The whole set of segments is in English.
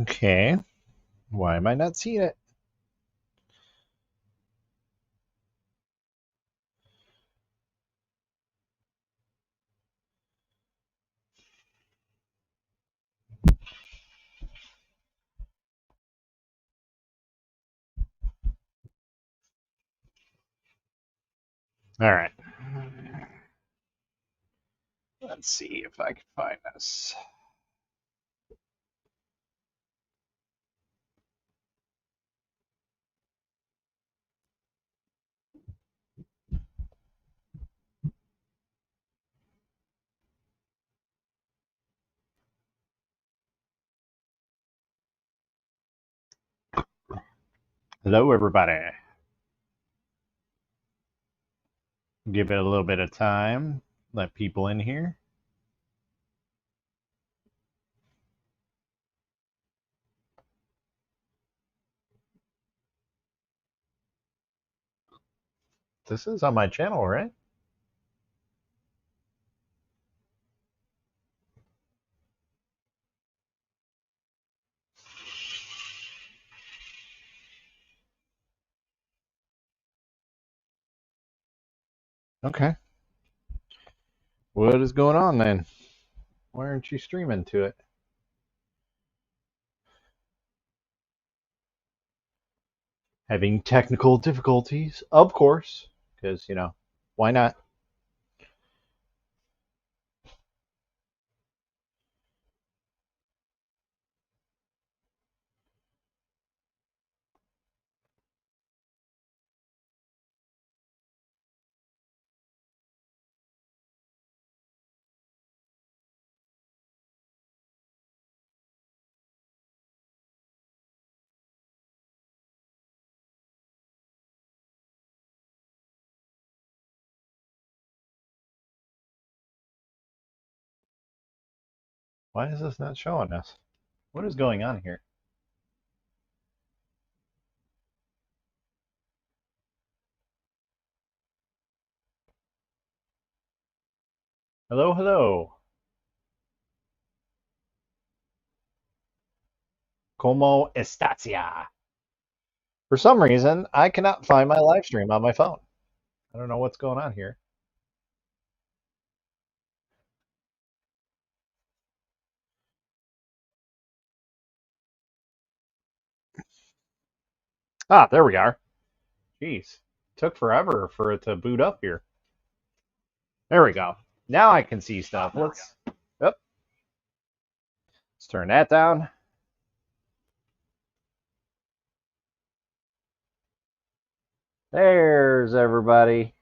Okay. Why am I not seeing it? All right. Let's see if I can find this. Hello, everybody. Give it a little bit of time. Let people in here. This is on my channel, right? Okay. What is going on then? Why aren't you streaming to it? Having technical difficulties, of course, because, why not? Why is this not showing us? What is going on here? Hello, hello. Como estacia? For some reason, I cannot find my live stream on my phone. I don't know what's going on here. Ah, there we are. Jeez. Took forever for it to boot up here. There we go. Now I can see stuff. Yep. Let's turn that down. There's everybody.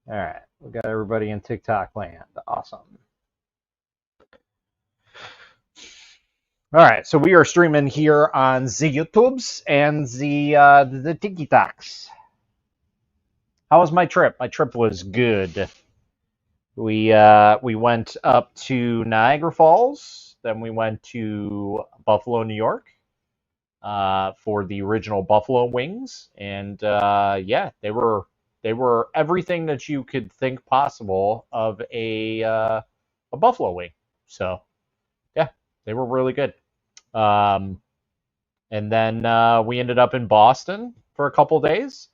All right. We got everybody in TikTok land. Awesome. All right. So we are streaming here on the YouTubes and the TikToks. How was my trip? My trip was good. We went up to Niagara Falls, then we went to Buffalo, New York, for the original Buffalo wings, and yeah, they were everything that you could think possible of a buffalo wing. So yeah, they were really good. Um, and then we ended up in Boston for a couple days,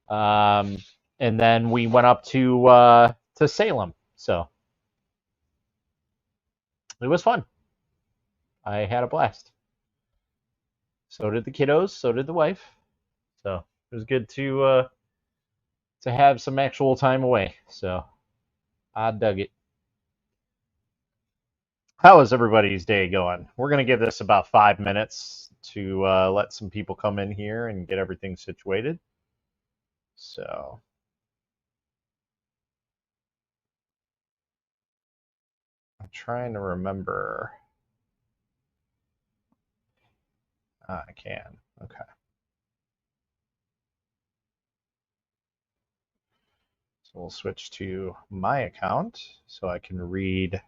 um, and then we went up to Salem. So it was fun. I had a blast. So did the kiddos. So did the wife. So it was good to have some actual time away. So I dug it. How is everybody's day going? We're gonna give this about 5 minutes to let some people come in here and get everything situated. So I'm trying to remember. I can. Okay. So we'll switch to my account so I can read.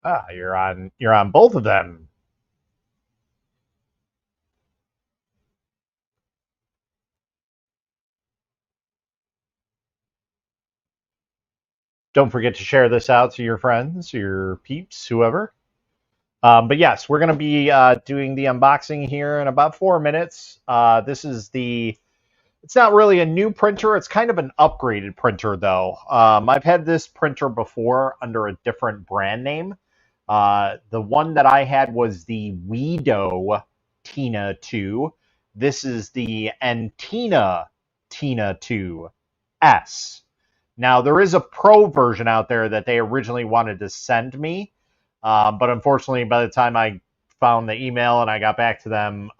Ah, you're on both of them. Don't forget to share this out to your friends, your peeps, whoever. But yes, we're going to be doing the unboxing here in about 4 minutes. This is it's not really a new printer. It's kind of an upgraded printer, though. I've had this printer before under a different brand name. The one that I had was the Weedo Tina 2. This is the Entina TINA2S. Now, there is a Pro version out there that they originally wanted to send me, but unfortunately, by the time I found the email and I got back to them,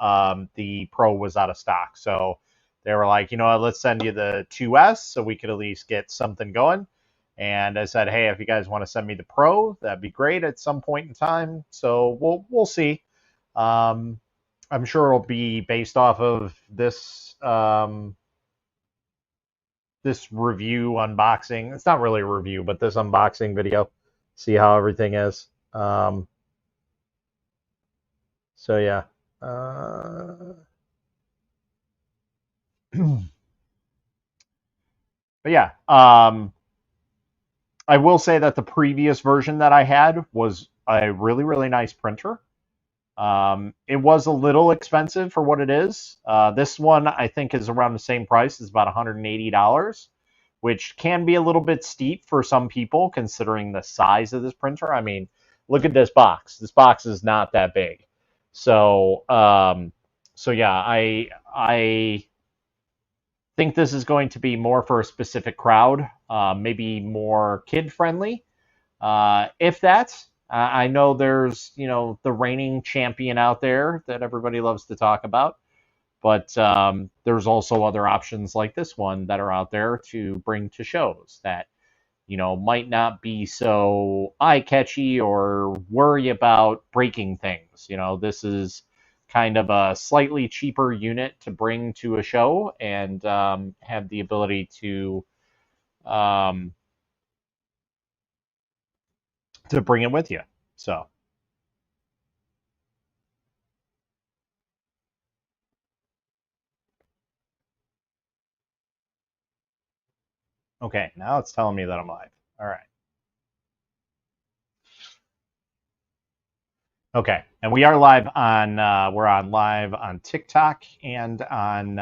the Pro was out of stock. So they were like, you know what, let's send you the 2S so we could at least get something going. And I said, hey, if you guys want to send me the Pro, that'd be great at some point in time. So we'll see. Um, I'm sure it'll be based off of this review unboxing. It's not really a review, but this unboxing video. See how everything is. So yeah. But yeah. I will say that the previous version that I had was a really, really nice printer. It was a little expensive for what it is. This one I think is around the same price. It's about $180, which can be a little bit steep for some people considering the size of this printer. I mean, look at this box. This box is not that big. So, so yeah, I think this is going to be more for a specific crowd, maybe more kid friendly. If that's, I know there's, the reigning champion out there that everybody loves to talk about, but there's also other options like this one that are out there to bring to shows that, might not be so eye catchy or worry about breaking things. This is kind of a slightly cheaper unit to bring to a show and have the ability um, to bring it with you. So. Okay, now it's telling me that I'm live. All right. Okay, and we are live on we're on live on TikTok and on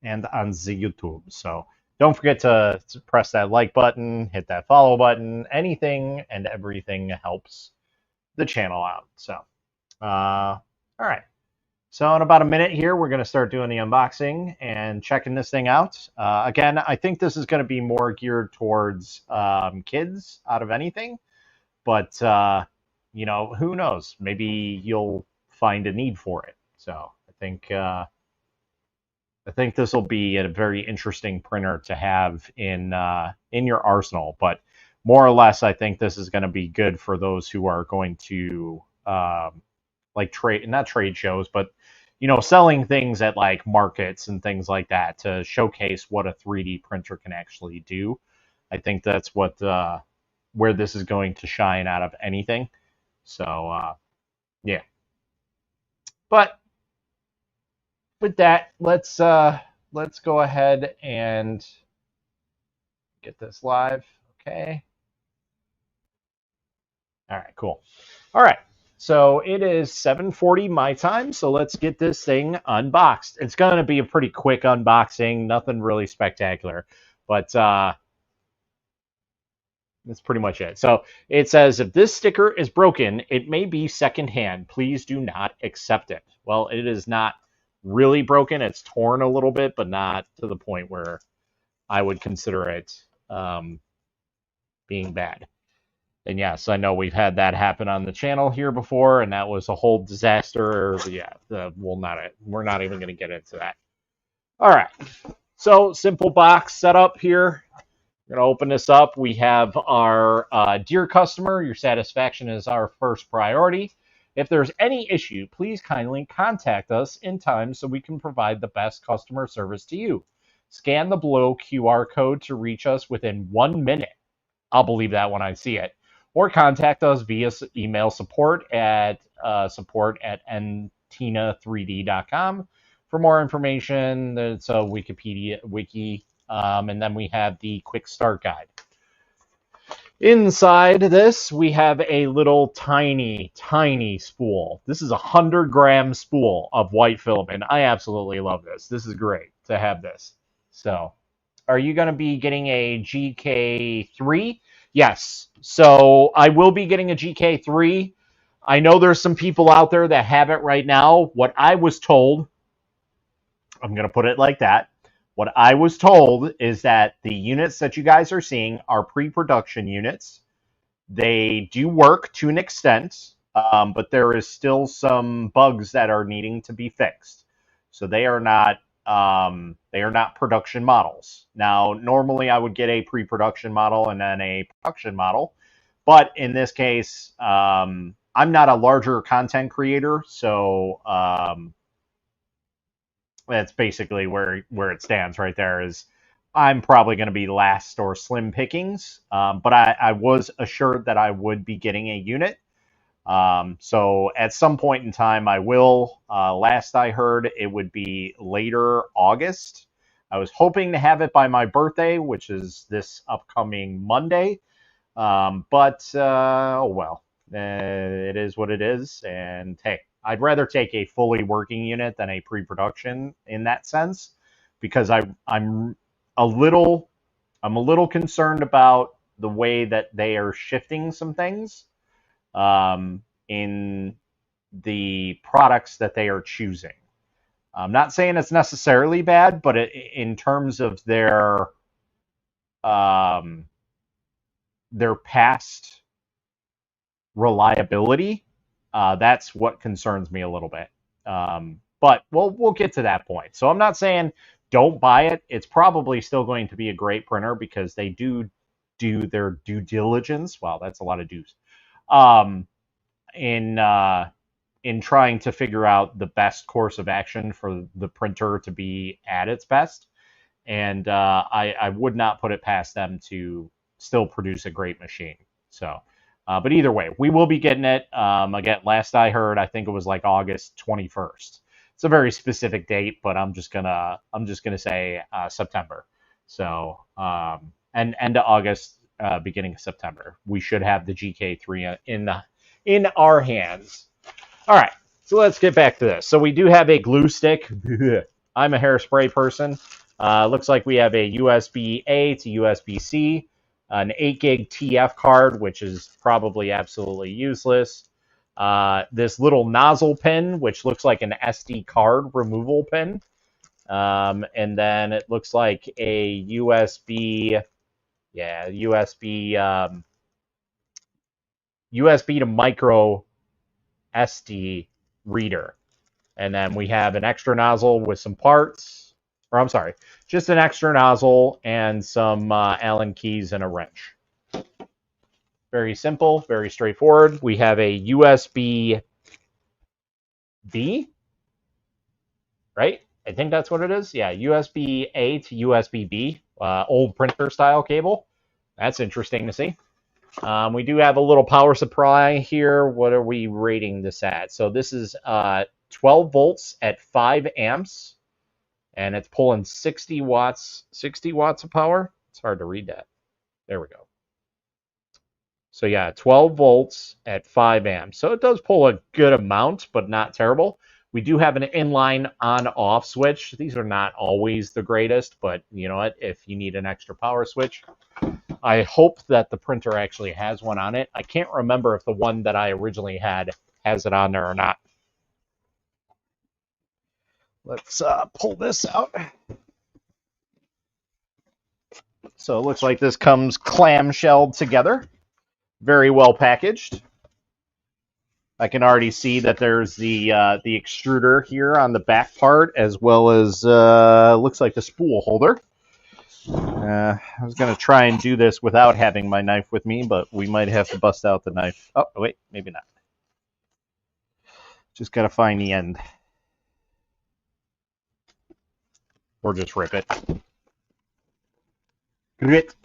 the YouTube. So don't forget to press that like button, hit that follow button. Anything and everything helps the channel out. So all right. So in about a minute here, we're going to start doing the unboxing and checking this thing out. Again, I think this is going to be more geared towards kids out of anything. But who knows? Maybe you'll find a need for it. So I think this will be a very interesting printer to have in your arsenal. But more or less, I think this is going to be good for those who are going to like trade, not trade shows, but selling things at like markets and things like that to showcase what a 3D printer can actually do. I think that's what where this is going to shine out of anything. So yeah. But with that, let's go ahead and get this live. Okay. All right, cool. All right. So it is 7:40 my time, so let's get this thing unboxed. It's going to be a pretty quick unboxing, nothing really spectacular, but that's pretty much it. So it says, if this sticker is broken, it may be secondhand. Please do not accept it. Well, it is not really broken. It's torn a little bit, but not to the point where I would consider it being bad. And yes, I know we've had that happen on the channel here before, and that was a whole disaster. Yeah, we're not even going to get into that. All right. So simple box setup here. We're going to open this up. We have our dear customer, your satisfaction is our first priority. If there's any issue, please kindly contact us in time so we can provide the best customer service to you. Scan the below QR code to reach us within 1 minute. I'll believe that when I see it. or contact us via email support@entina3d.com for more information. It's a Wikipedia wiki, and then we have the quick start guide. Inside this, we have a little tiny, tiny spool. This is a 100-gram spool of white filament. I absolutely love this. This is great to have this. So, are you going to be getting a GK3? Yes. So, I will be getting a GK3. I know there's some people out there that have it right now. What I was told, I'm going to put it like that. What I was told is that the units that you guys are seeing are pre-production units. They do work to an extent, but there is still some bugs that are needing to be fixed. So they are not production models. Now, normally I would get a pre-production model and then a production model, but in this case, I'm not a larger content creator, so that's basically where it stands right there. Is I'm probably going to be last or slim pickings, but I was assured that I would be getting a unit. So at some point in time, I will. Last I heard, it would be later August. I was hoping to have it by my birthday, which is this upcoming Monday. But oh well, it is what it is. And hey, I'd rather take a fully working unit than a pre-production in that sense, because I'm a little concerned about the way that they are shifting some things in the products that they are choosing. I'm not saying it's necessarily bad, but in terms of their past reliability, that's what concerns me a little bit. But we'll get to that point. So I'm not saying don't buy it. It's probably still going to be a great printer because they do their due diligence. Wow, that's a lot of do's. In trying to figure out the best course of action for the printer to be at its best. And I would not put it past them to still produce a great machine. So, but either way, we will be getting it. Again, last I heard, I think it was like August 21st. It's a very specific date, but I'm just gonna say September. So, and end of August, beginning of September, we should have the GK3 in our hands. All right, so let's get back to this. So we do have a glue stick. I'm a hairspray person. Looks like we have a USB-A to USB-C, an 8 gig TF card, which is probably absolutely useless. This little nozzle pin, which looks like an SD card removal pin. And then it looks like a USB to micro SD reader. And then we have an extra nozzle with some parts, or I'm sorry, just an extra nozzle and some Allen keys and a wrench. Very simple, very straightforward. We have a USB-B, right? I think that's what it is. Yeah, USB-A to USB-B, old printer style cable. That's interesting to see. We do have a little power supply here. What are we rating this at? So this is 12 volts at 5 amps, and it's pulling 60 watts of power. It's hard to read that. There we go. So yeah, 12 volts at 5 amps. So it does pull a good amount, but not terrible. We do have an inline on-off switch. These are not always the greatest, but you know what? If you need an extra power switch, I hope that the printer actually has one on it. I can't remember if the one that I originally had has it on there or not. Let's pull this out. So it looks like this comes clamshelled together. Very well packaged. I can already see that there's the extruder here on the back part, as well as looks like the spool holder. I was going to try and do this without having my knife with me, but we might have to bust out the knife. Oh, wait, maybe not. Just got to find the end. Or just rip it. Grit.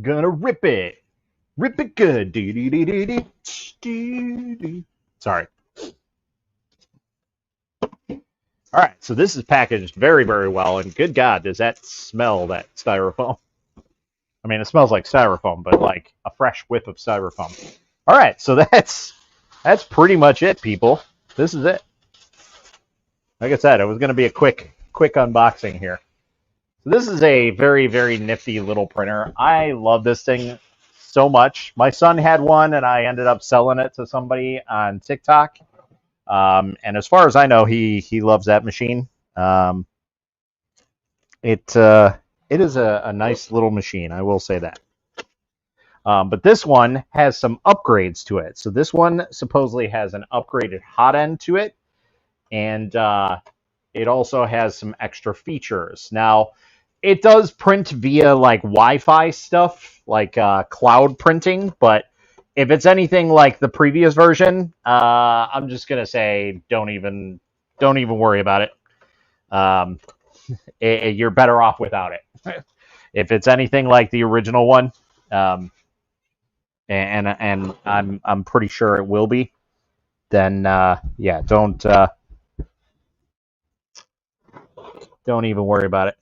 Gonna rip it. Rip it good. Sorry. All right, so this is packaged very, very well, and good God, does that smell, that styrofoam? I mean, it smells like styrofoam, but like a fresh whiff of styrofoam. All right, so that's pretty much it, people. This is it. Like I said, it was going to be a quick unboxing here. So this is a very, very nifty little printer. I love this thing so much. My son had one, and I ended up selling it to somebody on TikTok. And as far as I know, he loves that machine. Um, it is a nice little machine, I will say that. But this one has some upgrades to it. So this one supposedly has an upgraded hot end to it, and it also has some extra features. Now, it does print via like Wi-Fi stuff, like cloud printing, but if it's anything like the previous version, I'm just gonna say don't even worry about it. Um, you're better off without it. If it's anything like the original one, and I'm pretty sure it will be, then yeah, don't even worry about it.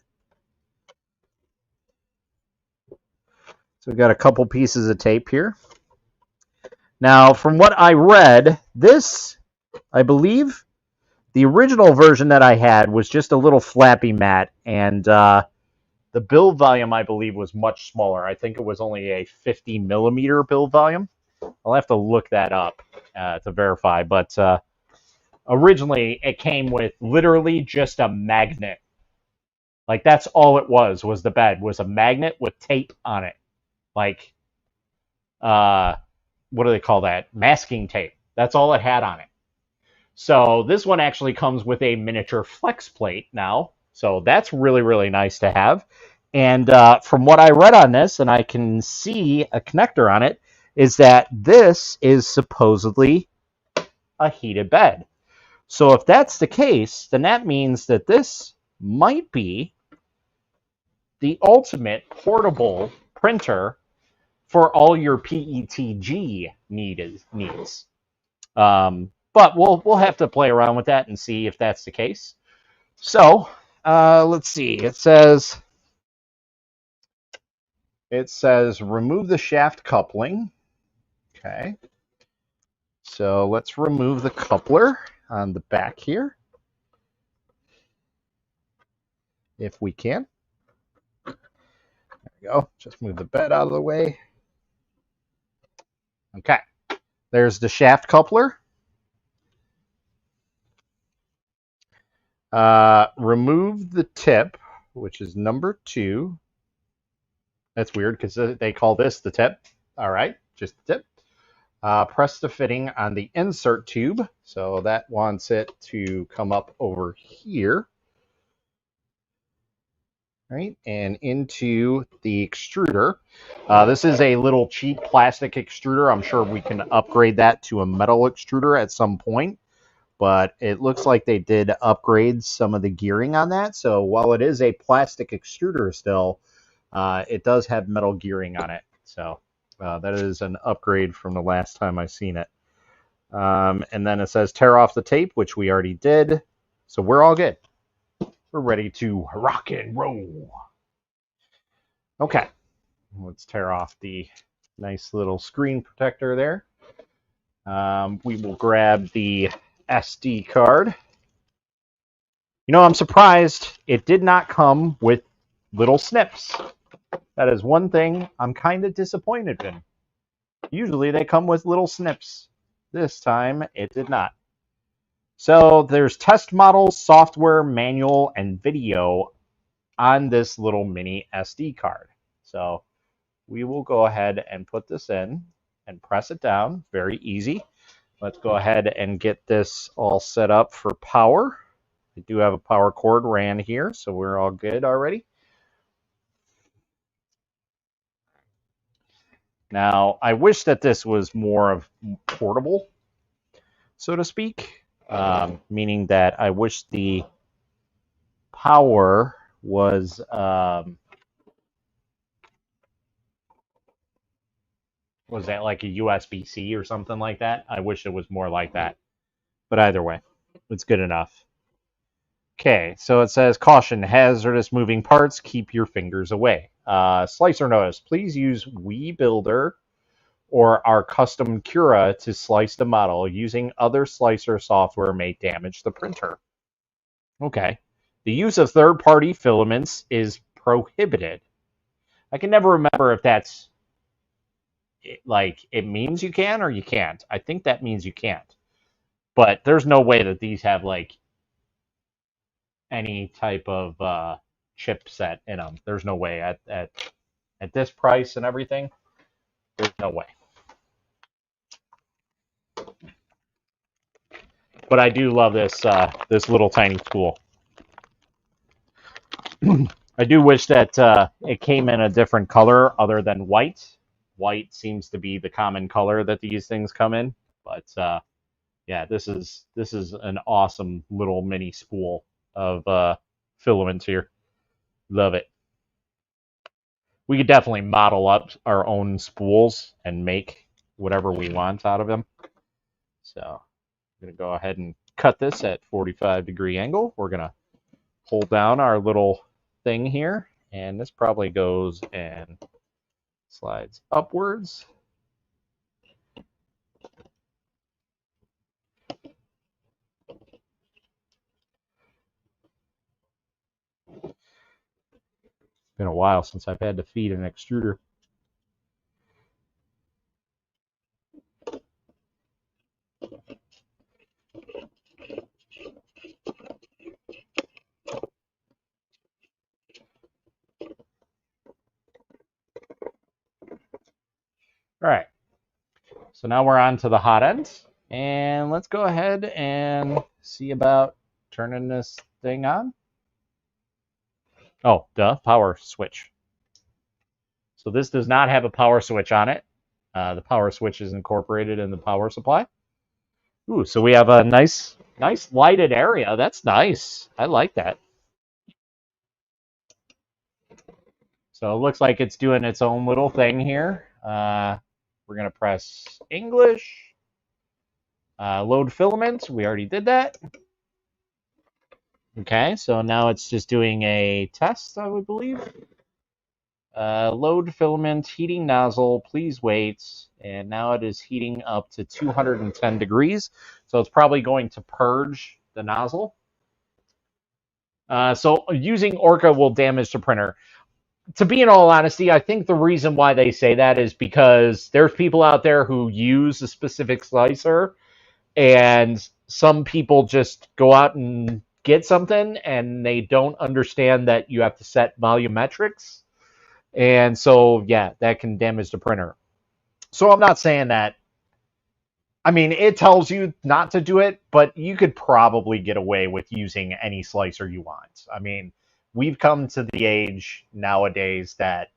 So we've got a couple pieces of tape here. Now, from what I read, this, I believe, the original version that I had was just a little flappy mat, and the build volume, I believe, was much smaller. I think it was only a 50 millimeter build volume. I'll have to look that up to verify, but originally it came with literally just a magnet. Like, that's all it was the bed, was a magnet with tape on it. Like, what do they call that? Masking tape. That's all it had on it. So this one actually comes with a miniature flex plate now. So that's really, really nice to have. And from what I read on this, and I can see a connector on it, is that this is supposedly a heated bed. So if that's the case, then that means that this might be the ultimate portable printer for all your PETG needs. But we'll have to play around with that and see if that's the case. So let's see. It says remove the shaft coupling. Okay. So let's remove the coupler on the back here, if we can. There we go. Just move the bed out of the way. Okay. There's the shaft coupler. Remove the tip, which is number 2. That's weird because they call this the tip. All right, just the tip. Press the fitting on the insert tube. So that wants it to come up over here. Right, and into the extruder. This is a little cheap plastic extruder. I'm sure we can upgrade that to a metal extruder at some point. But it looks like they did upgrade some of the gearing on that. So while it is a plastic extruder still, it does have metal gearing on it. So that is an upgrade from the last time I seen it. And then it says tear off the tape, which we already did. So we're all good. We're ready to rock and roll. Okay, let's tear off the nice little screen protector there. We will grab the SD card. You know, I'm surprised it did not come with little snips. That is one thing I'm kind of disappointed in. Usually they come with little snips. This time it did not. So there's test models, software, manual, and video on this little mini SD card. So we will go ahead and put this in and press it down. Very easy. Let's go ahead and get this all set up for power. I do have a power cord ran here, so we're all good already. Now, I wish that this was more of portable, so to speak, meaning that I wish the power was Was that like a USB-C or something like that? I wish it was more like that. But either way, it's good enough. Okay, so it says, caution, hazardous moving parts, keep your fingers away. Slicer notice, please use WeBuilder or our custom Cura to slice the model. Using other slicer software may damage the printer. Okay. The use of third-party filaments is prohibited. I can never remember if that's like it means you can or you can't. I think that means you can't. But there's no way that these have like any type of chipset in them. There's no way at this price and everything. There's no way. But I do love this this little tiny tool. I do wish that it came in a different color other than white. White seems to be the common color that these things come in. But yeah, this is an awesome little mini spool of filaments here. Love it. We could definitely model up our own spools and make whatever we want out of them. So I'm going to go ahead and cut this at 45-degree angle. We're going to hold down our little thing here, and this probably goes and slides upwards. It's been a while since I've had to feed an extruder. All right, so now we're on to the hot end, and let's go ahead and see about turning this thing on. Oh, duh, power switch. So this does not have a power switch on it. The power switch is incorporated in the power supply. Ooh, so we have a nice lighted area. That's nice. I like that. So it looks like it's doing its own little thing here. We're going to press English. Load filament. We already did that. Okay, so now it's just doing a test, I would believe. Load filament, heating nozzle, please wait. And now it is heating up to 210 degrees. So it's probably going to purge the nozzle. So using Orca will damage the printer. To be in all honesty, I think the reason why they say that is because there's people out there who use a specific slicer, and some people just go out and get something, and they don't understand that you have to set volumetrics. And so, yeah, that can damage the printer. So I'm not saying that. I mean, it tells you not to do it, but you could probably get away with using any slicer you want. I mean, we've come to the age nowadays that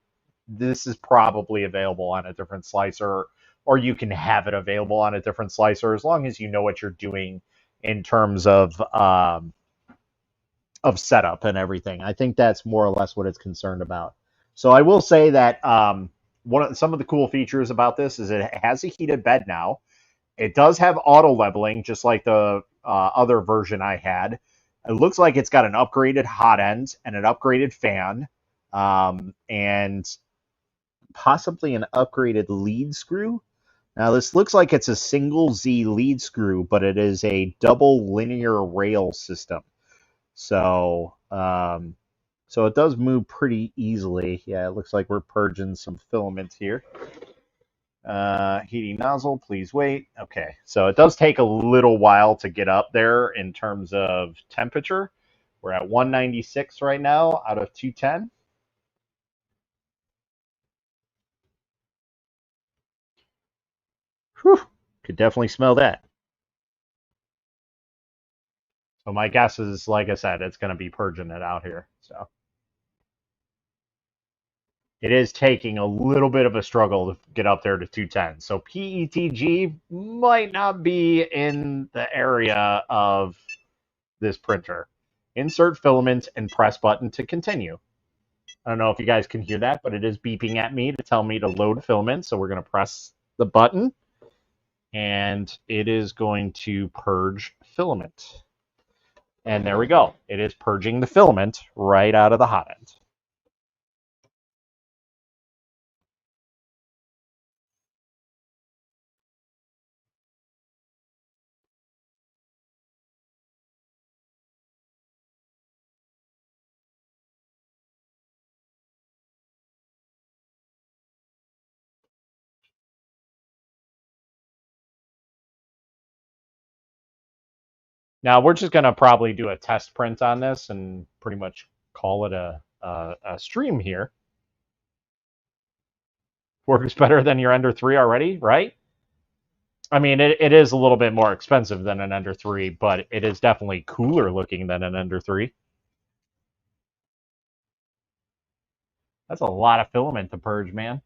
this is probably available on a different slicer, or you can have it available on a different slicer as long as you know what you're doing in terms of setup and everything. I think that's more or less what it's concerned about. So I will say that some of the cool features about this is it has a heated bed now. It does have auto leveling, just like the other version I had. It looks like it's got an upgraded hot end and an upgraded fan, and possibly an upgraded lead screw. Now, this looks like it's a single Z lead screw, but it is a double linear rail system. So, so it does move pretty easily. Yeah, it looks like we're purging some filament here. Heating nozzle, please wait. Okay, so it does take a little while to get up there in terms of temperature. We're at 196 right now out of 210. Whew, could definitely smell that. So my guess is, like I said, it's going to be purging it out here. So it is taking a little bit of a struggle to get up there to 210. So PETG might not be in the area of this printer. Insert filament and press button to continue. I don't know if you guys can hear that, but it is beeping at me to tell me to load filament. So we're going to press the button, and it is going to purge filament. And there we go. It is purging the filament right out of the hot end. Now we're just going to probably do a test print on this and pretty much call it a stream here. Works better than your Ender 3 already, right? I mean, it is a little bit more expensive than an Ender 3, but it is definitely cooler looking than an Ender 3. That's a lot of filament to purge, man.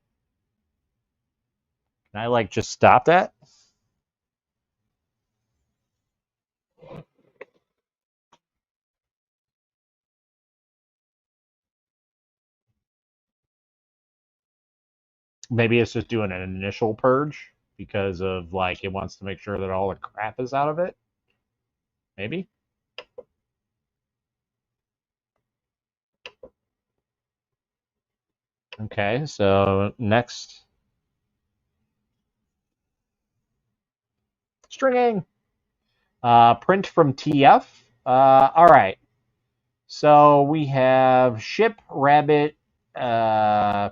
Can I, like, just stop that? Maybe it's just doing an initial purge because of, like, it wants to make sure that all the crap is out of it. Maybe. Okay, so next. Stringing. Print from TF. All right. So we have ship, rabbit,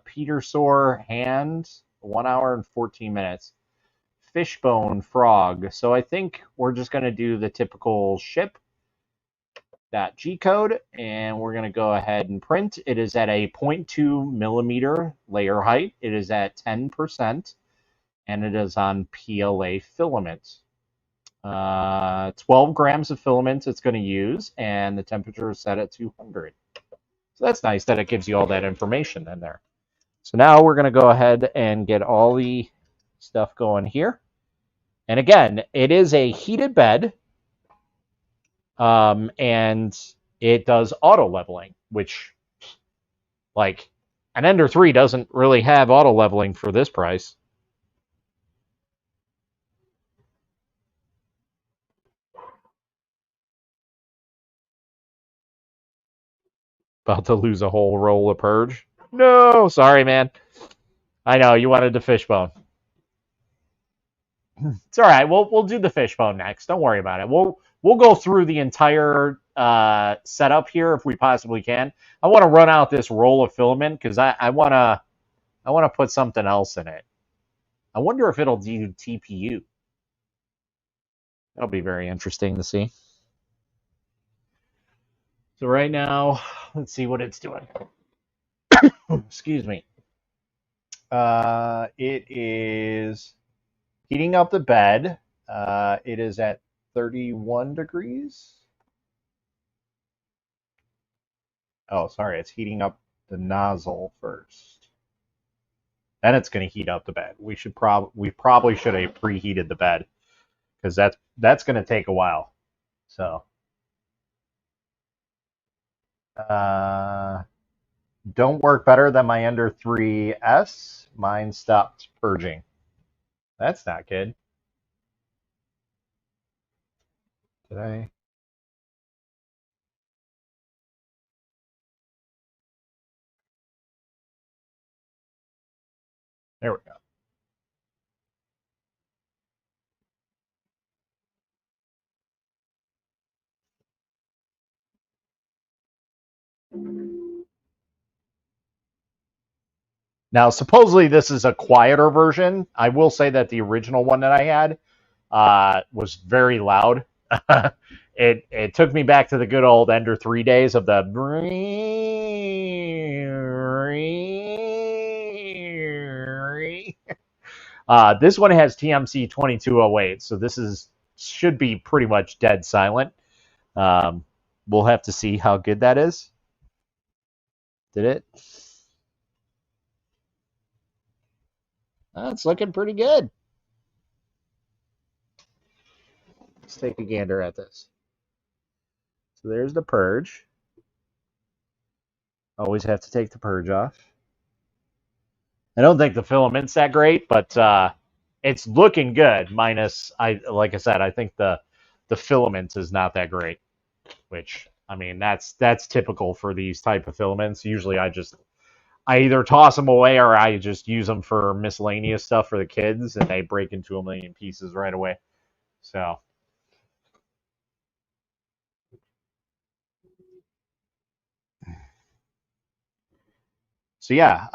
Peter Sore, hand, 1 hour and 14 minutes. Fishbone, frog. So I think we're just going to do the typical ship. .g code, and we're going to go ahead and print. It is at a 0.2 millimeter layer height. It is at 10%, and it is on PLA filament. 12 grams of filament it's going to use, and the temperature is set at 200. So that's nice that it gives you all that information in there. So now we're going to go ahead and get all the stuff going here. And again, it is a heated bed. And it does auto leveling, which, like, an Ender 3 doesn't really have auto leveling for this price. About to lose a whole roll of purge. No, sorry, man. I know you wanted the fishbone. It's all right. We'll do the fishbone next. Don't worry about it. We'll go through the entire setup here if we possibly can. I want to run out this roll of filament because I want to put something else in it. I wonder if it'll do TPU. That'll be very interesting to see. So right now, let's see what it's doing. Excuse me. It is heating up the bed. It is at 31 degrees. Oh, sorry. It's heating up the nozzle first. Then it's going to heat up the bed. We probably should have preheated the bed because that's going to take a while. So, don't work better than my Ender 3S. Mine stopped purging. That's not good. Did I? There we go. Now, supposedly this is a quieter version. I will say that the original one that I had was very loud. It took me back to the good old Ender 3 days of the. This one has TMC 2208, so this should be pretty much dead silent. We'll have to see how good that is. Did it? It's looking pretty good. Let's take a gander at this. So there's the purge. Always have to take the purge off. I don't think the filament's that great, but It's looking good. Minus, like I said, I think the filament is not that great. Which I mean, that's typical for these type of filaments. Usually, I either toss them away or I just use them for miscellaneous stuff for the kids, and they break into a million pieces right away. So, so yeah,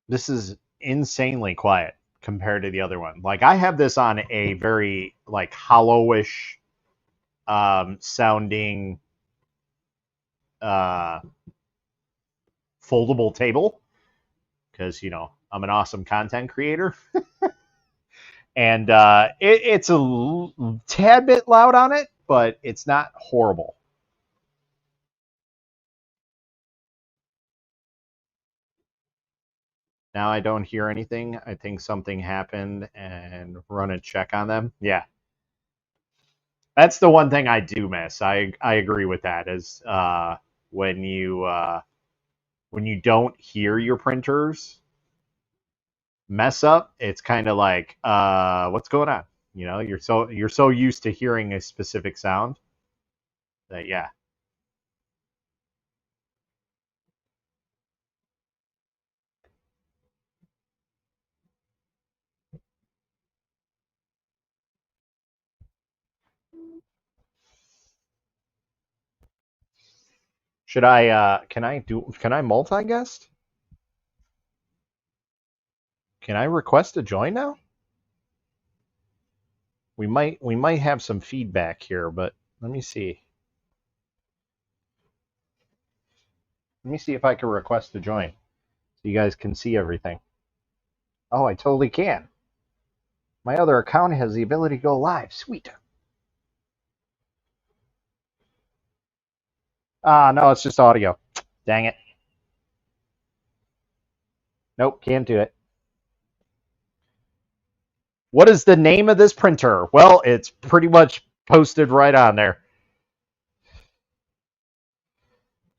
this is insanely quiet compared to the other one. Like I have this on a very like hollowish sounding uh, foldable table because I'm an awesome content creator, and it's a tad bit loud on it, but it's not horrible. Now I don't hear anything. I think something happened and run a check on them. Yeah, that's the one thing I do miss. I agree with that. Is when you when you don't hear your printers mess up, it's kind of like what's going on? You're so used to hearing a specific sound that yeah. Should I can I multi-guest? Can I request a join now? We might have some feedback here, but let me see. Let me see if I can request a join so you guys can see everything. Oh, I totally can. My other account has the ability to go live. Sweet. Ah, no, it's just audio. Dang it. Nope, can't do it. What is the name of this printer? Well, it's pretty much posted right on there.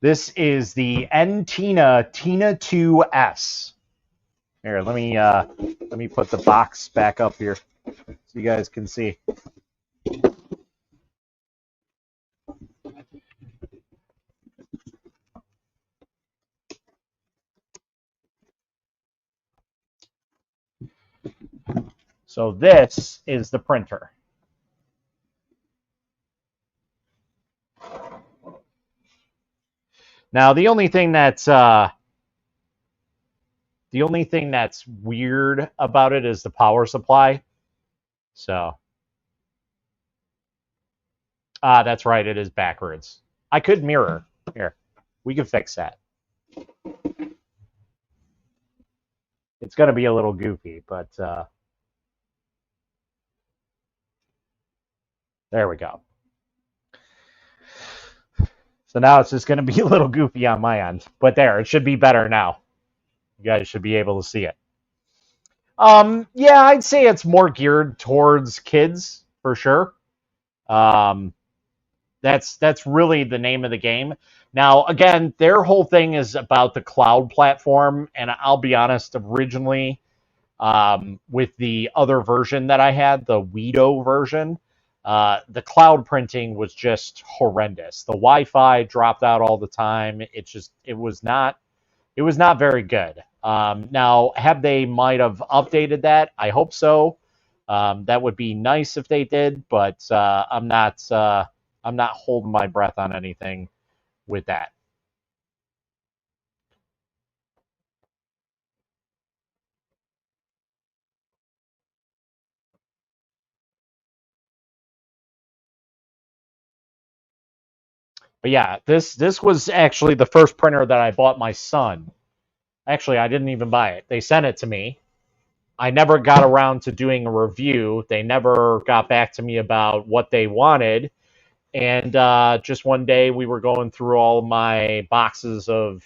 This is the Entina TINA2S. Here, let me put the box back up here so you guys can see. So this is the printer. Now the only thing that's weird about it is the power supply. So that's right, it is backwards. I could mirror. Here, we can fix that. It's going to be a little goofy, but there we go. So now it's just going to be a little goofy on my end, but there, it should be better now. You guys should be able to see it. Yeah, I'd say it's more geared towards kids for sure. Um, that's really the name of the game. Now, again, their whole thing is about the cloud platform, and I'll be honest, originally with the other version that I had, the Weedo version, the cloud printing was just horrendous. The Wi-Fi dropped out all the time. It was not very good. Now, have they might have updated that? I hope so. That would be nice if they did, but I'm not holding my breath on anything with that. But yeah, this was actually the first printer that I bought my son. Actually, I didn't even buy it. They sent it to me. I never got around to doing a review. They never got back to me about what they wanted. And just one day we were going through all my boxes of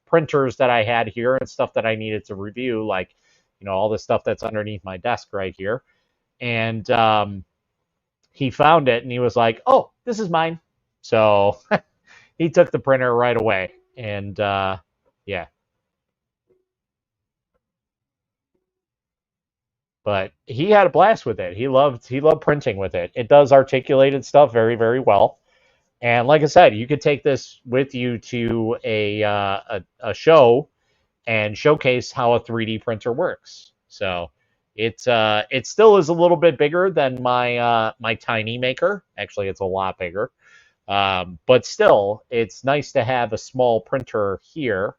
printers that I had here and stuff that I needed to review, like, all the stuff that's underneath my desk right here. And he found it and he was like, oh, this is mine. So he took the printer right away. And yeah. But he had a blast with it. He loved printing with it. It does articulated stuff very, very well. And like I said, you could take this with you to a show and showcase how a 3D printer works. So it still is a little bit bigger than my tiny maker. Actually, it's a lot bigger. But still, it's nice to have a small printer here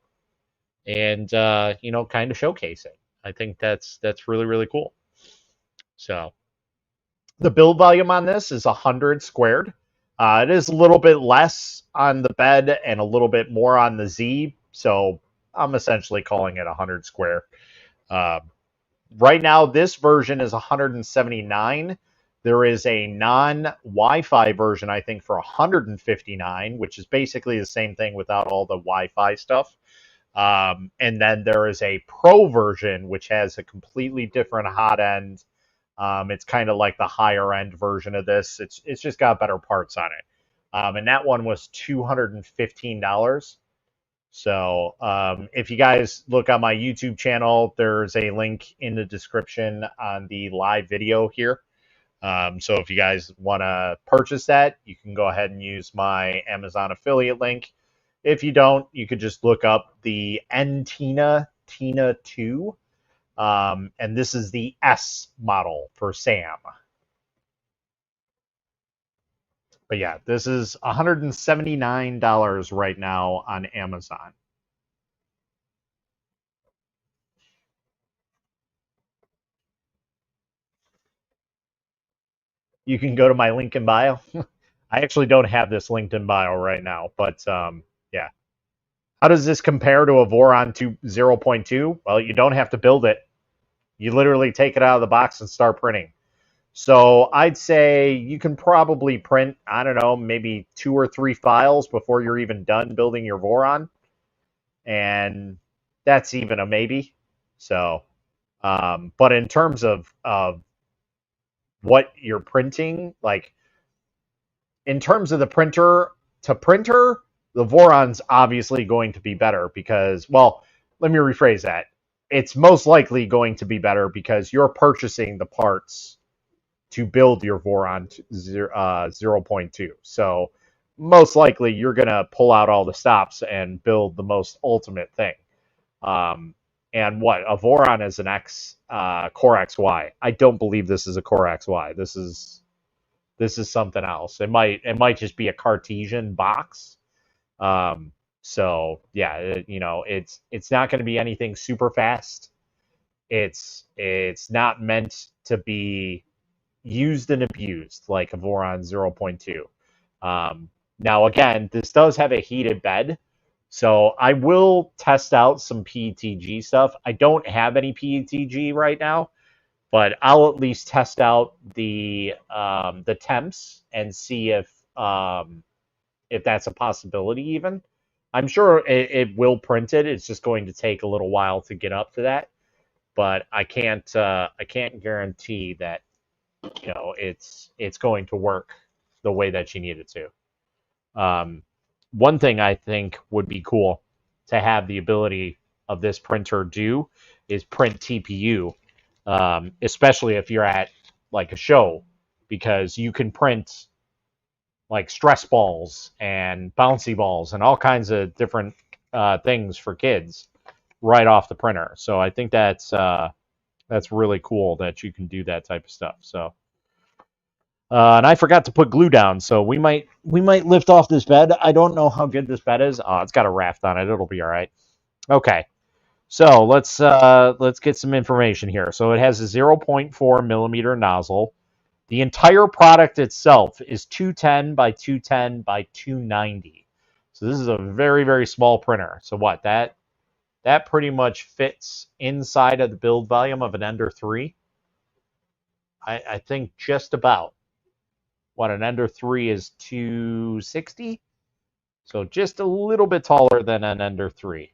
and kind of showcase it. I think that's really, really cool. So the build volume on this is 100 squared. It is a little bit less on the bed and a little bit more on the Z, so I'm essentially calling it 100 square. Uh, right now, this version is 179. There is a non-Wi-Fi version, I think, for 159, which is basically the same thing without all the Wi-Fi stuff. And then there is a Pro version, which has a completely different hot end. It's kind of like the higher end version of this. It's just got better parts on it. And that one was $215. So if you guys look on my YouTube channel, there's a link in the description on the live video here. So if you guys want to purchase that, you can go ahead and use my Amazon affiliate link. If you don't, you could just look up the Entina TINA2. And this is the S model for Sam. But yeah, this is $179 right now on Amazon. You can go to my link in bio. I actually don't have this linked in bio right now, but yeah. How does this compare to a Voron 0.2? Well, you don't have to build it. You literally take it out of the box and start printing. So I'd say you can probably print, I don't know, maybe 2 or 3 files before you're even done building your Voron. And that's even a maybe. So, but in terms of what you're printing, like in terms of the printer to printer, the Voron's obviously going to be better because, well, let me rephrase that. It's most likely going to be better because you're purchasing the parts to build your Voron 0.2. So most likely you're going to pull out all the stops and build the most ultimate thing. And what? A Voron is an X Core XY. I don't believe this is a Core XY. This is something else. It might just be a Cartesian box. So yeah, it's not going to be anything super fast. It's not meant to be used and abused like a Voron 0.2. Now again, this does have a heated bed, so I will test out some PETG stuff. I don't have any PETG right now, but I'll at least test out the temps and see if that's a possibility even. I'm sure it will print it. It's just going to take a little while to get up to that, but I can't guarantee that it's going to work the way that you need it to. One thing I think would be cool to have the ability of this printer do is print TPU, especially if you're at like a show, because you can print like stress balls and bouncy balls and all kinds of different things for kids right off the printer. So I think that's really cool that you can do that type of stuff. So. And I forgot to put glue down, so we might lift off this bed. I don't know how good this bed is. Oh, it's got a raft on it. It'll be all right. Okay, so let's get some information here. So it has a 0.4 millimeter nozzle. The entire product itself is 210 by 210 by 290. So this is a very, very small printer. So what that pretty much fits inside of the build volume of an Ender 3. I think just about. What, an Ender 3 is 260? So just a little bit taller than an Ender 3.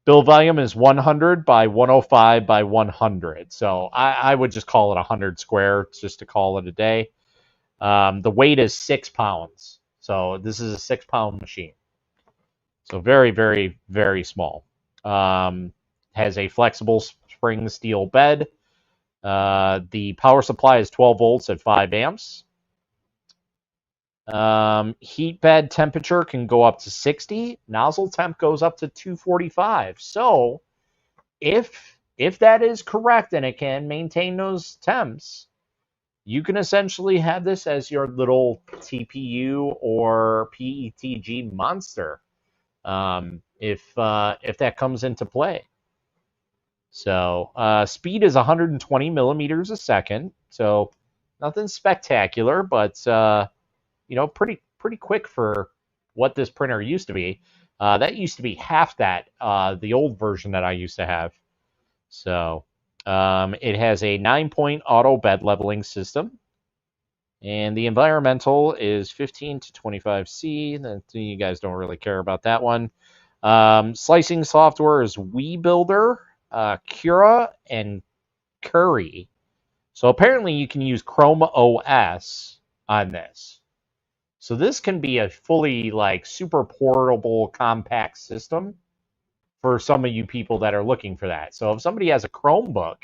Build volume is 100 by 105 by 100. So I would just call it 100 square just to call it a day. The weight is 6 pounds. So this is a 6-pound machine. So very, very, very small. Has a flexible spring steel bed. The power supply is 12 volts at 5 amps. Heat bed temperature can go up to 60. Nozzle temp goes up to 245. So if that is correct and it can maintain those temps, you can essentially have this as your little TPU or PETG monster, if that comes into play. So speed is 120 millimeters a second, so nothing spectacular, but pretty quick for what this printer used to be. That used to be half that, the old version that I used to have. So it has a 9-point auto bed leveling system. And the environmental is 15 to 25C. You guys don't really care about that one. Slicing software is WeBuilder, Cura, and Curry. So apparently you can use Chrome OS on this. So this can be a fully super portable, compact system for some of you people that are looking for that. So if somebody has a Chromebook,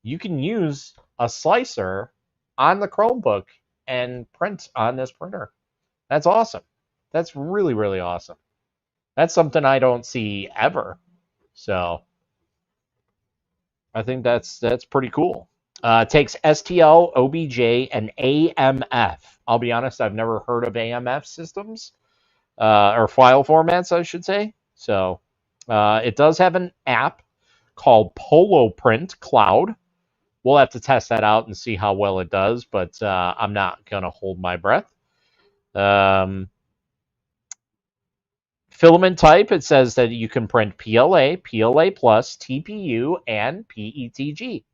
you can use a slicer on the Chromebook and print on this printer. That's awesome. That's really, really awesome. That's something I don't see ever. So I think that's pretty cool. It takes STL, OBJ, and AMF. I'll be honest, I've never heard of AMF systems, or file formats, I should say. So it does have an app called Polo Print Cloud. We'll have to test that out and see how well it does, but I'm not going to hold my breath. Filament type, it says that you can print PLA, PLA+, TPU, and PETG.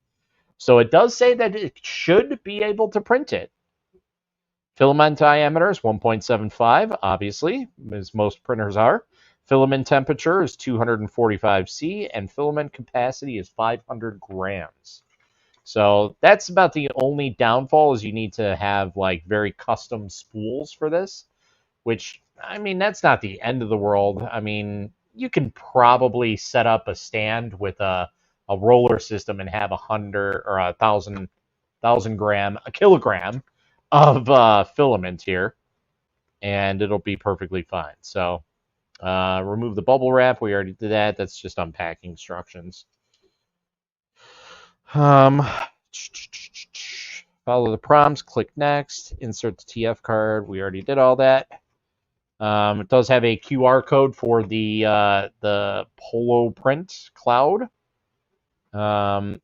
So it does say that it should be able to print it. Filament diameter is 1.75, obviously, as most printers are. Filament temperature is 245C, and filament capacity is 500 grams. So that's about the only downfall, is you need to have very custom spools for this, which, I mean, that's not the end of the world. I mean, you can probably set up a stand with a roller system and have 100 or 1,000 gram, a kilogram of filament here, and it'll be perfectly fine. So remove the bubble wrap. We already did that. That's just unpacking instructions. Follow the prompts, click next, insert the TF card. We already did all that. It does have a QR code for the Polo Print Cloud.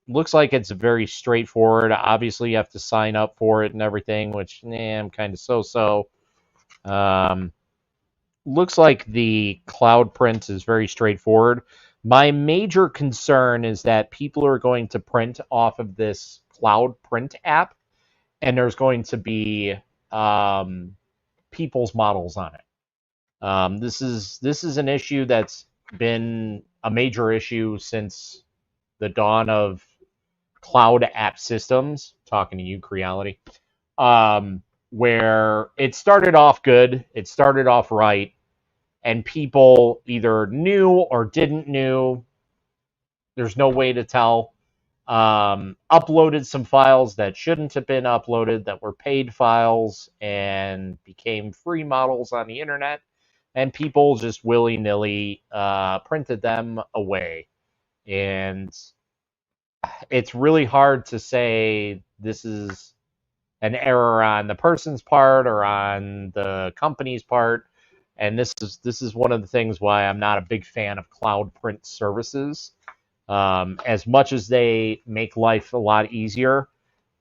Looks like it's very straightforward. Obviously, you have to sign up for it and everything, which I'm kind of so-so. Looks like the cloud print is very straightforward. My major concern is that people are going to print off of this cloud print app, and there's going to be people's models on it. This is an issue that's been a major issue since the dawn of cloud app systems. Talking to you, Creality, where it started off good, it started off right, and people either knew or didn't know. There's no way to tell. Uploaded some files that shouldn't have been uploaded, that were paid files, and became free models on the internet, and people just willy-nilly printed them away. And it's really hard to say this is an error on the person's part or on the company's part. And this is one of the things why I'm not a big fan of cloud print services. As much as they make life a lot easier,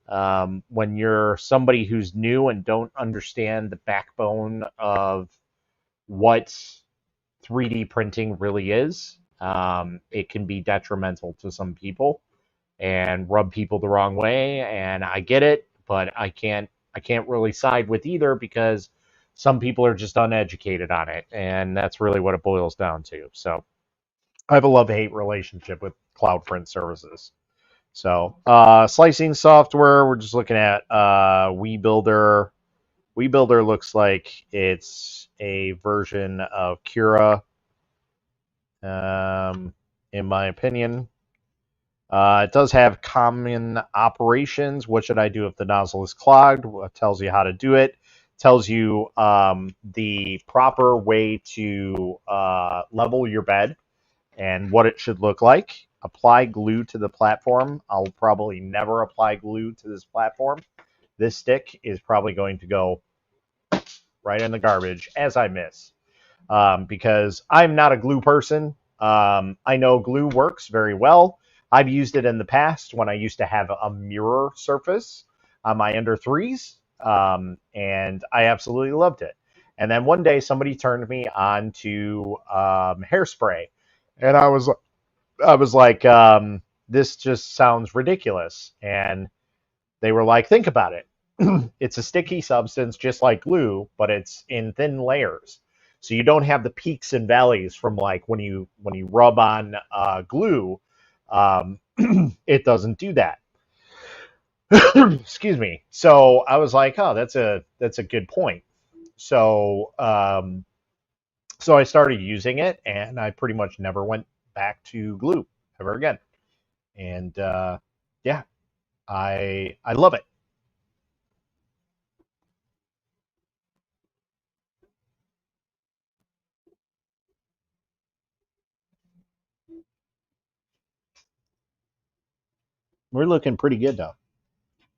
when you're somebody who's new and don't understand the backbone of what 3D printing really is, it can be detrimental to some people and rub people the wrong way. And I get it, but I can't really side with either, because some people are just uneducated on it, and that's really what it boils down to. So I have a love-hate relationship with cloud print services. So slicing software, we're just looking at WeBuilder. WeBuilder looks like it's a version of Cura, in my opinion. It does have common operations. What should I do if the nozzle is clogged? It tells you how to do it. Tells you the proper way to level your bed and what it should look like. Apply glue to the platform. I'll probably never apply glue to this platform. This stick is probably going to go right in the garbage as I miss because I'm not a glue person. I know glue works very well. I've used it in the past when I used to have a mirror surface on my under threes, and I absolutely loved it. And then one day somebody turned me on to hairspray, and I was like, this just sounds ridiculous. And they were like, think about it. It's a sticky substance just like glue, but it's in thin layers. So you don't have the peaks and valleys from like when you rub on glue. Um, it doesn't do that. Excuse me. So I was like, oh, that's a good point. So so I started using it, and I pretty much never went back to glue ever again. And yeah, I love it. We're looking pretty good though.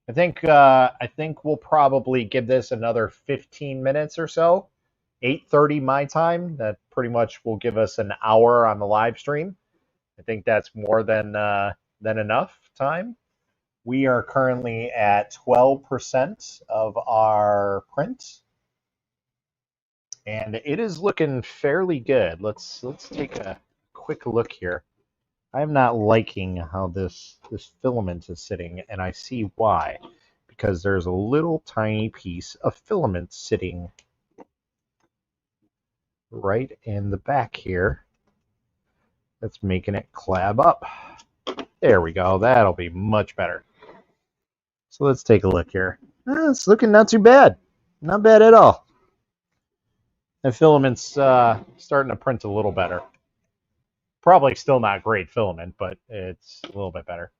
I think we'll probably give this another 15 minutes or so. 8:30 my time. That pretty much will give us an hour on the live stream. I think that's more than enough time. We are currently at 12% of our print, and it is looking fairly good. Let's take a quick look here. I'm not liking how this filament is sitting, and I see why. Because there's a little tiny piece of filament sitting right in the back here that's making it clab up. There we go. That'll be much better. So let's take a look here. It's looking not too bad. Not bad at all. The filament's starting to print a little better. Probably still not great filament, but it's a little bit better.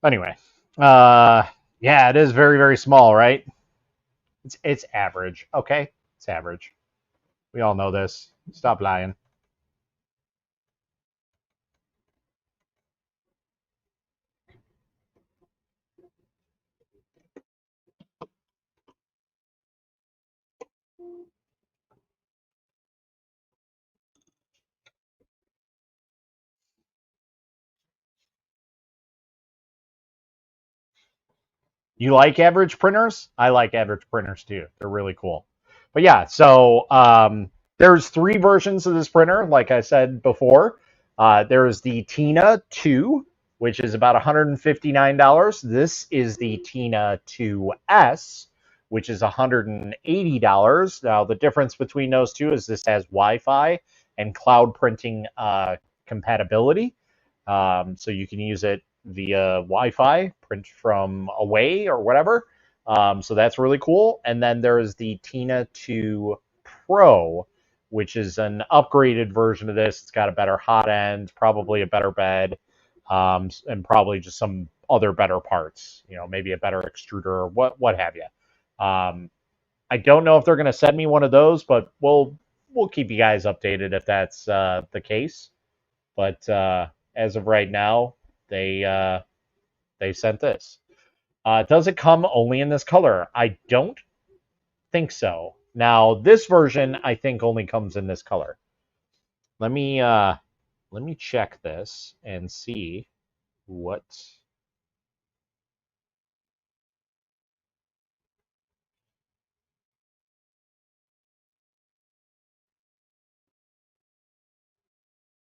Anyway, uh, yeah, it is very, very small, right? It's average. Okay, it's average. We all know this. Stop lying. You like average printers? I like average printers too. They're really cool. But yeah, so there's three versions of this printer, like I said before. There is the TINA 2, which is about $159. This is the TINA 2S, which is $180. Now, the difference between those two is this has Wi-Fi and cloud printing compatibility. So you can use it via Wi-Fi, print from away or whatever. So that's really cool. And then there's the TINA 2 Pro, which is an upgraded version of this. It's got a better hot end, probably a better bed, and probably just some other better parts. You know, maybe a better extruder or what have you. I don't know if they're going to send me one of those, but we'll keep you guys updated if that's the case. But as of right now, they sent this. Does it come only in this color? I don't think so. Now this version I think only comes in this color. Let me check this and see what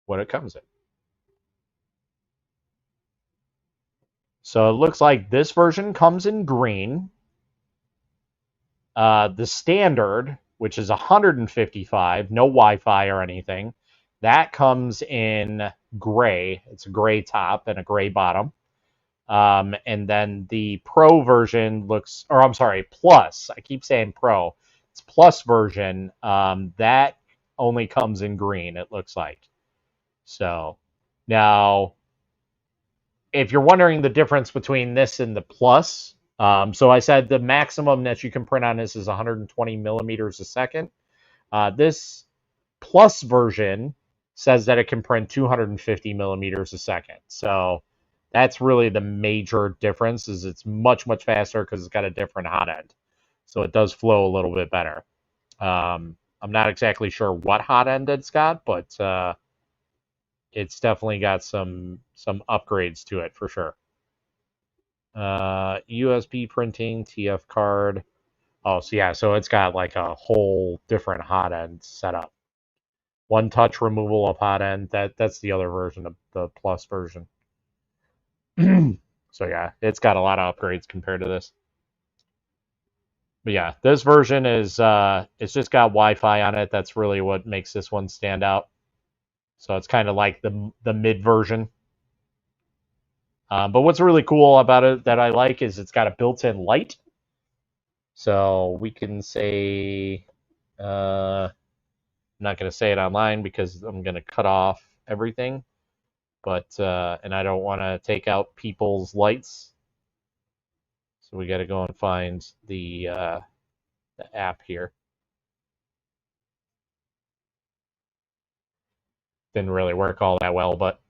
what it comes in. So it looks like this version comes in green. The standard, which is 155, no Wi-Fi or anything, that comes in gray. It's a gray top and a gray bottom. And then the Pro version looks, or I'm sorry, Plus. I keep saying Pro. It's Plus version. That only comes in green, it looks like. So now if you're wondering the difference between this and the Plus, so I said the maximum that you can print on this is 120 millimeters a second. This Plus version says that it can print 250 millimeters a second. So that's really the major difference. Is it's much faster because it's got a different hot end, so it does flow a little bit better. I'm not exactly sure what hot end it's got, but it's definitely got some upgrades to it for sure. USB printing, TF card. Oh, so yeah, so it's got like a whole different hot end setup. One touch removal of hot end. That's the other version of the Plus version. So yeah, it's got a lot of upgrades compared to this. But yeah, this version is it's just got Wi-Fi on it. That's really what makes this one stand out. So it's kind of like the mid version. But what's really cool about it that I like is it's got a built-in light. So we can say, I'm not going to say it online because I'm going to cut off everything. But and I don't want to take out people's lights. So we got to go and find the app here. Didn't really work all that well, but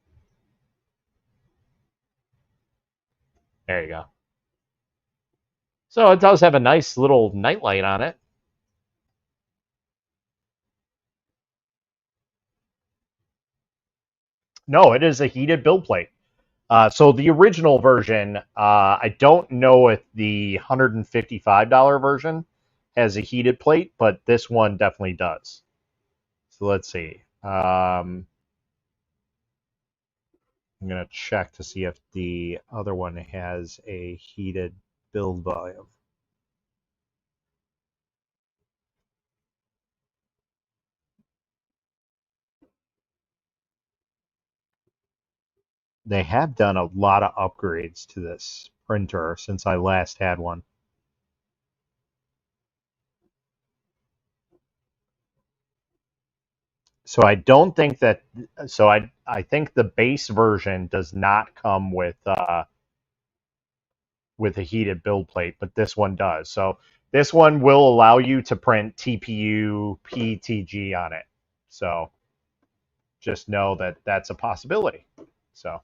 there you go. So it does have a nice little nightlight on it. No, it is a heated build plate. So the original version, I don't know if the $155 version has a heated plate, but this one definitely does. So let's see. I'm going to check to see if the other one has a heated build volume. They have done a lot of upgrades to this printer since I last had one. So I don't think that. So I think the base version does not come with a heated build plate, but this one does. So this one will allow you to print TPU PETG on it. So just know that that's a possibility. So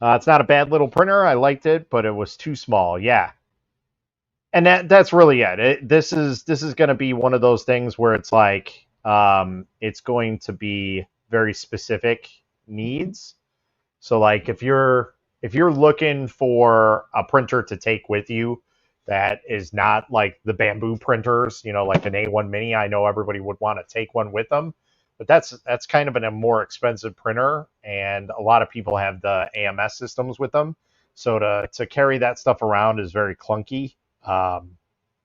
it's not a bad little printer. I liked it, but it was too small. Yeah, and that's really it. This is going to be one of those things where it's like it's going to be very specific needs. So like if you're looking for a printer to take with you that is not like the bamboo printers, like an A1 Mini, I know everybody would want to take one with them, but that's kind of a more expensive printer, and a lot of people have the AMS systems with them. So to carry that stuff around is very clunky.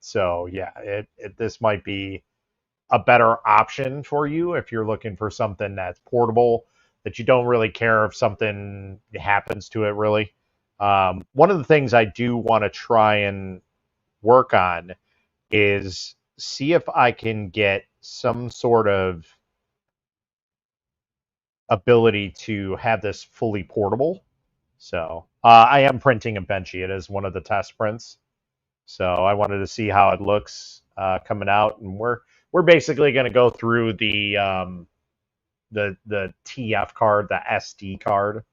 So yeah, this might be a better option for you if you're looking for something that's portable, that you don't really care if something happens to it, really. One of the things I do want to try and work on is see if I can get some sort of ability to have this fully portable. So I am printing a Benchy. It is one of the test prints. So I wanted to see how it looks coming out, and we're basically going to go through the TF card, the SD card,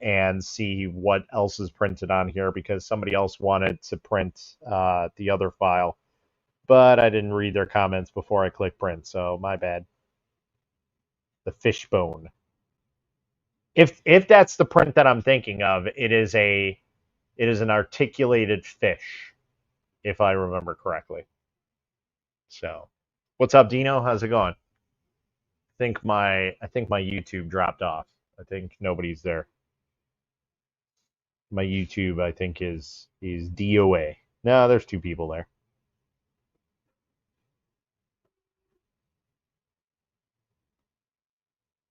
and see what else is printed on here, because somebody else wanted to print the other file, but I didn't read their comments before I clicked print, so my bad. The fishbone. If that's the print that I'm thinking of, it is an articulated fish, if I remember correctly. So, what's up, Dino? How's it going? I think my YouTube dropped off. I think nobody's there. My YouTube, I think, is DOA. No, there's two people there.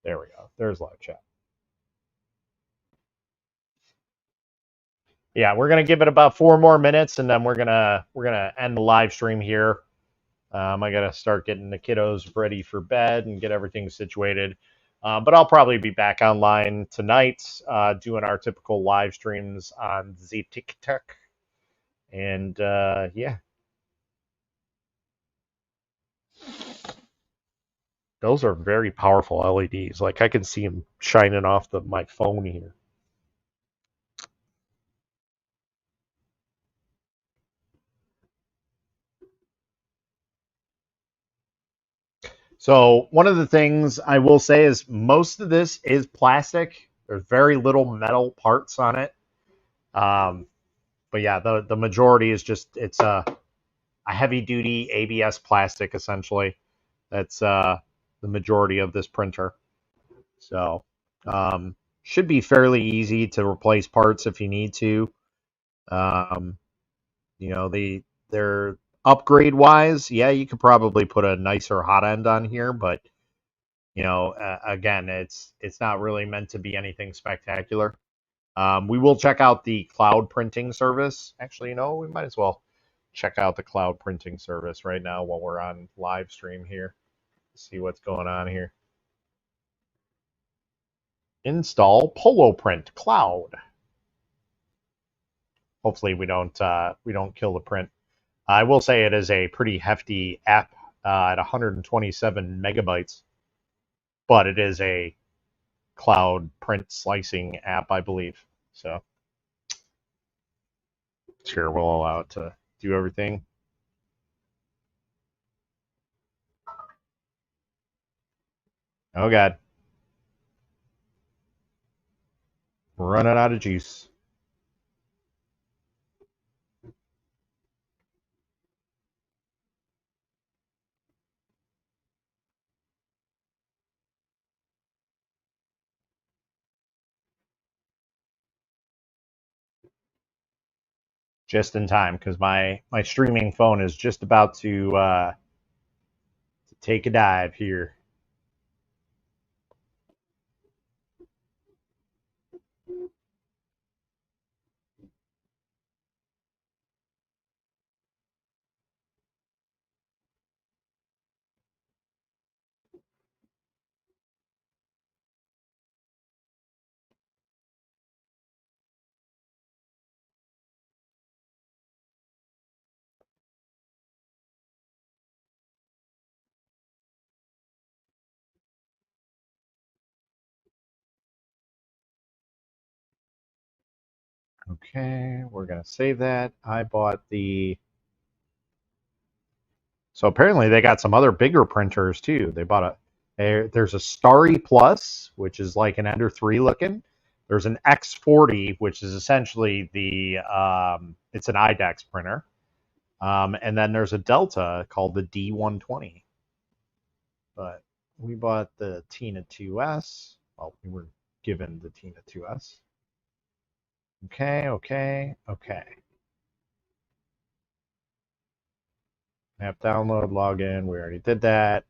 There we go. There's live chat. Yeah, we're gonna give it about 4 more minutes, and then we're gonna end the live stream here. I got to start getting the kiddos ready for bed and get everything situated. But I'll probably be back online tonight, doing our typical live streams on the TikTok. And yeah, those are very powerful LEDs. Like I can see them shining off my phone here. So one of the things I will say is most of this is plastic. There's very little metal parts on it. Um, but yeah, the majority is just it's a heavy duty ABS plastic essentially. That's the majority of this printer. So should be fairly easy to replace parts if you need to. Um, you know, they're upgrade wise, yeah, you could probably put a nicer hot end on here, but you know, again, it's not really meant to be anything spectacular. We will check out the cloud printing service. Actually, you know, we might as well check out the cloud printing service right now while we're on live stream here. See what's going on here. Install Polo Print Cloud. Hopefully we don't kill the print. I will say it is a pretty hefty app at 127 megabytes, but it is a cloud print slicing app, I believe. So sure, we'll allow it to do everything. Oh God, we're running out of juice. Just in time because my streaming phone is just about to take a dive here. Okay, we're gonna save that. I bought the. So apparently they got some other bigger printers too. They bought there's a Starry Plus, which is like an Ender 3 looking. There's an X40, which is essentially it's an IDEX printer. And then there's a Delta called the D120. But we bought the TINA2S. Well, we were given the TINA2S. Okay, okay, okay. App download, login. We already did that.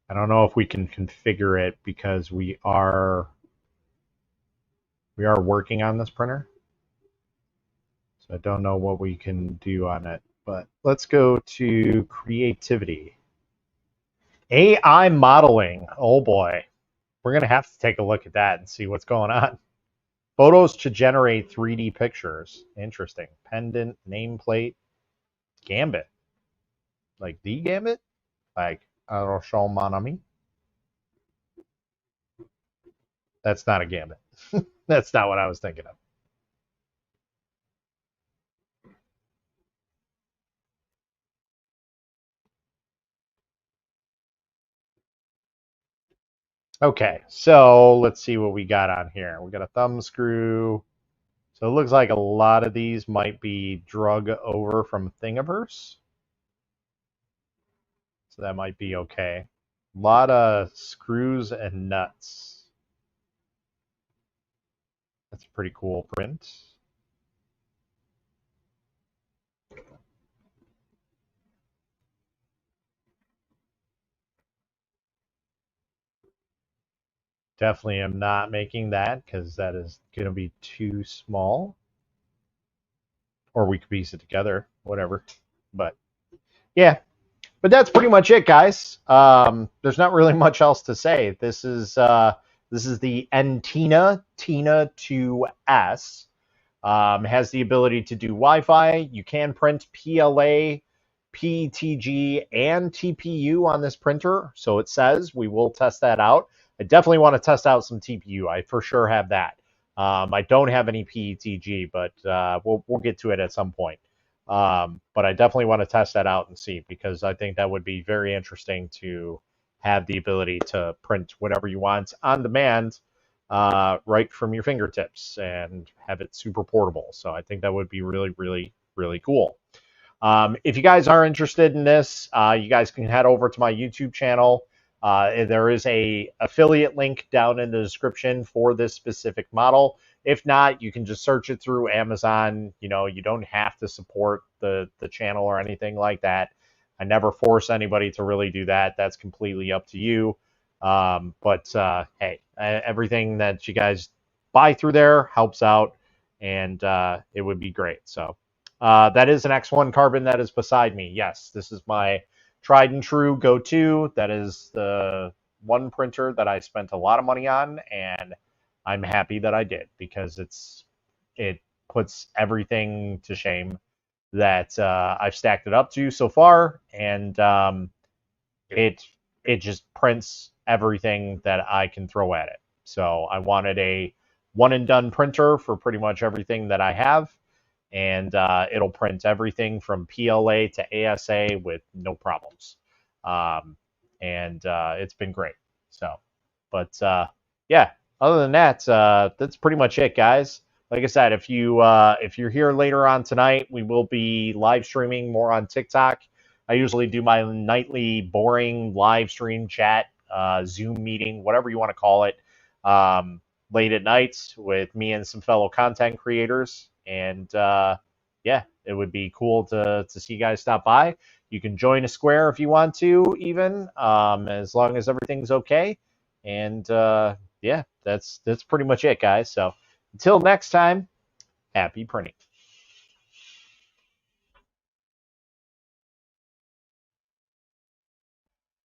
I don't know if we can configure it because we are working on this printer. So I don't know what we can do on it. But let's go to creativity. AI modeling. Oh boy. We're going to have to take a look at that and see what's going on. Photos to generate 3D pictures. Interesting. Pendant, nameplate, Gambit. Like the Gambit? Like Rochelle Monami? That's not a Gambit. That's not what I was thinking of. Okay, so let's see what we got on here. We got a thumb screw. So it looks like a lot of these might be drug over from Thingiverse. So that might be okay. A lot of screws and nuts. That's a pretty cool print. Definitely am not making that because that is going to be too small. Or we could piece it together, whatever. But yeah, but that's pretty much it, guys. There's not really much else to say. This is the Entina TINA2S. Has the ability to do Wi-Fi. You can print PLA, PETG, and TPU on this printer. So it says we will test that out. I definitely want to test out some TPU. I for sure have that. I don't have any PETG, but we'll get to it at some point. But I definitely want to test that out and see, because I think that would be very interesting to have the ability to print whatever you want on demand, right from your fingertips, and have it super portable. So I think that would be really, really, really cool. If you guys are interested in this, you guys can head over to my YouTube channel. There is a affiliate link down in the description for this specific model. If not, you can just search it through Amazon. You know, you don't have to support the channel or anything like that. I never force anybody to really do that. That's completely up to you. But hey, everything that you guys buy through there helps out, and it would be great. So that is an X1 carbon that is beside me. Yes, this is my tried and true go-to. That is the one printer that I spent a lot of money on, and I'm happy that I did, because it puts everything to shame that I've stacked it up to so far, and it it just prints everything that I can throw at it. So I wanted a one and done printer for pretty much everything that I have, and it'll print everything from PLA to ASA with no problems. And it's been great. So, but yeah, other than that, that's pretty much it, guys. Like I said, if you're here later on tonight, we will be live streaming more on TikTok. I usually do my nightly boring live stream chat, Zoom meeting, whatever you want to call it, late at night with me and some fellow content creators. And yeah, it would be cool to see you guys stop by. You can join a square if you want to, even, as long as everything's okay. And yeah, that's pretty much it, guys. So until next time, happy printing.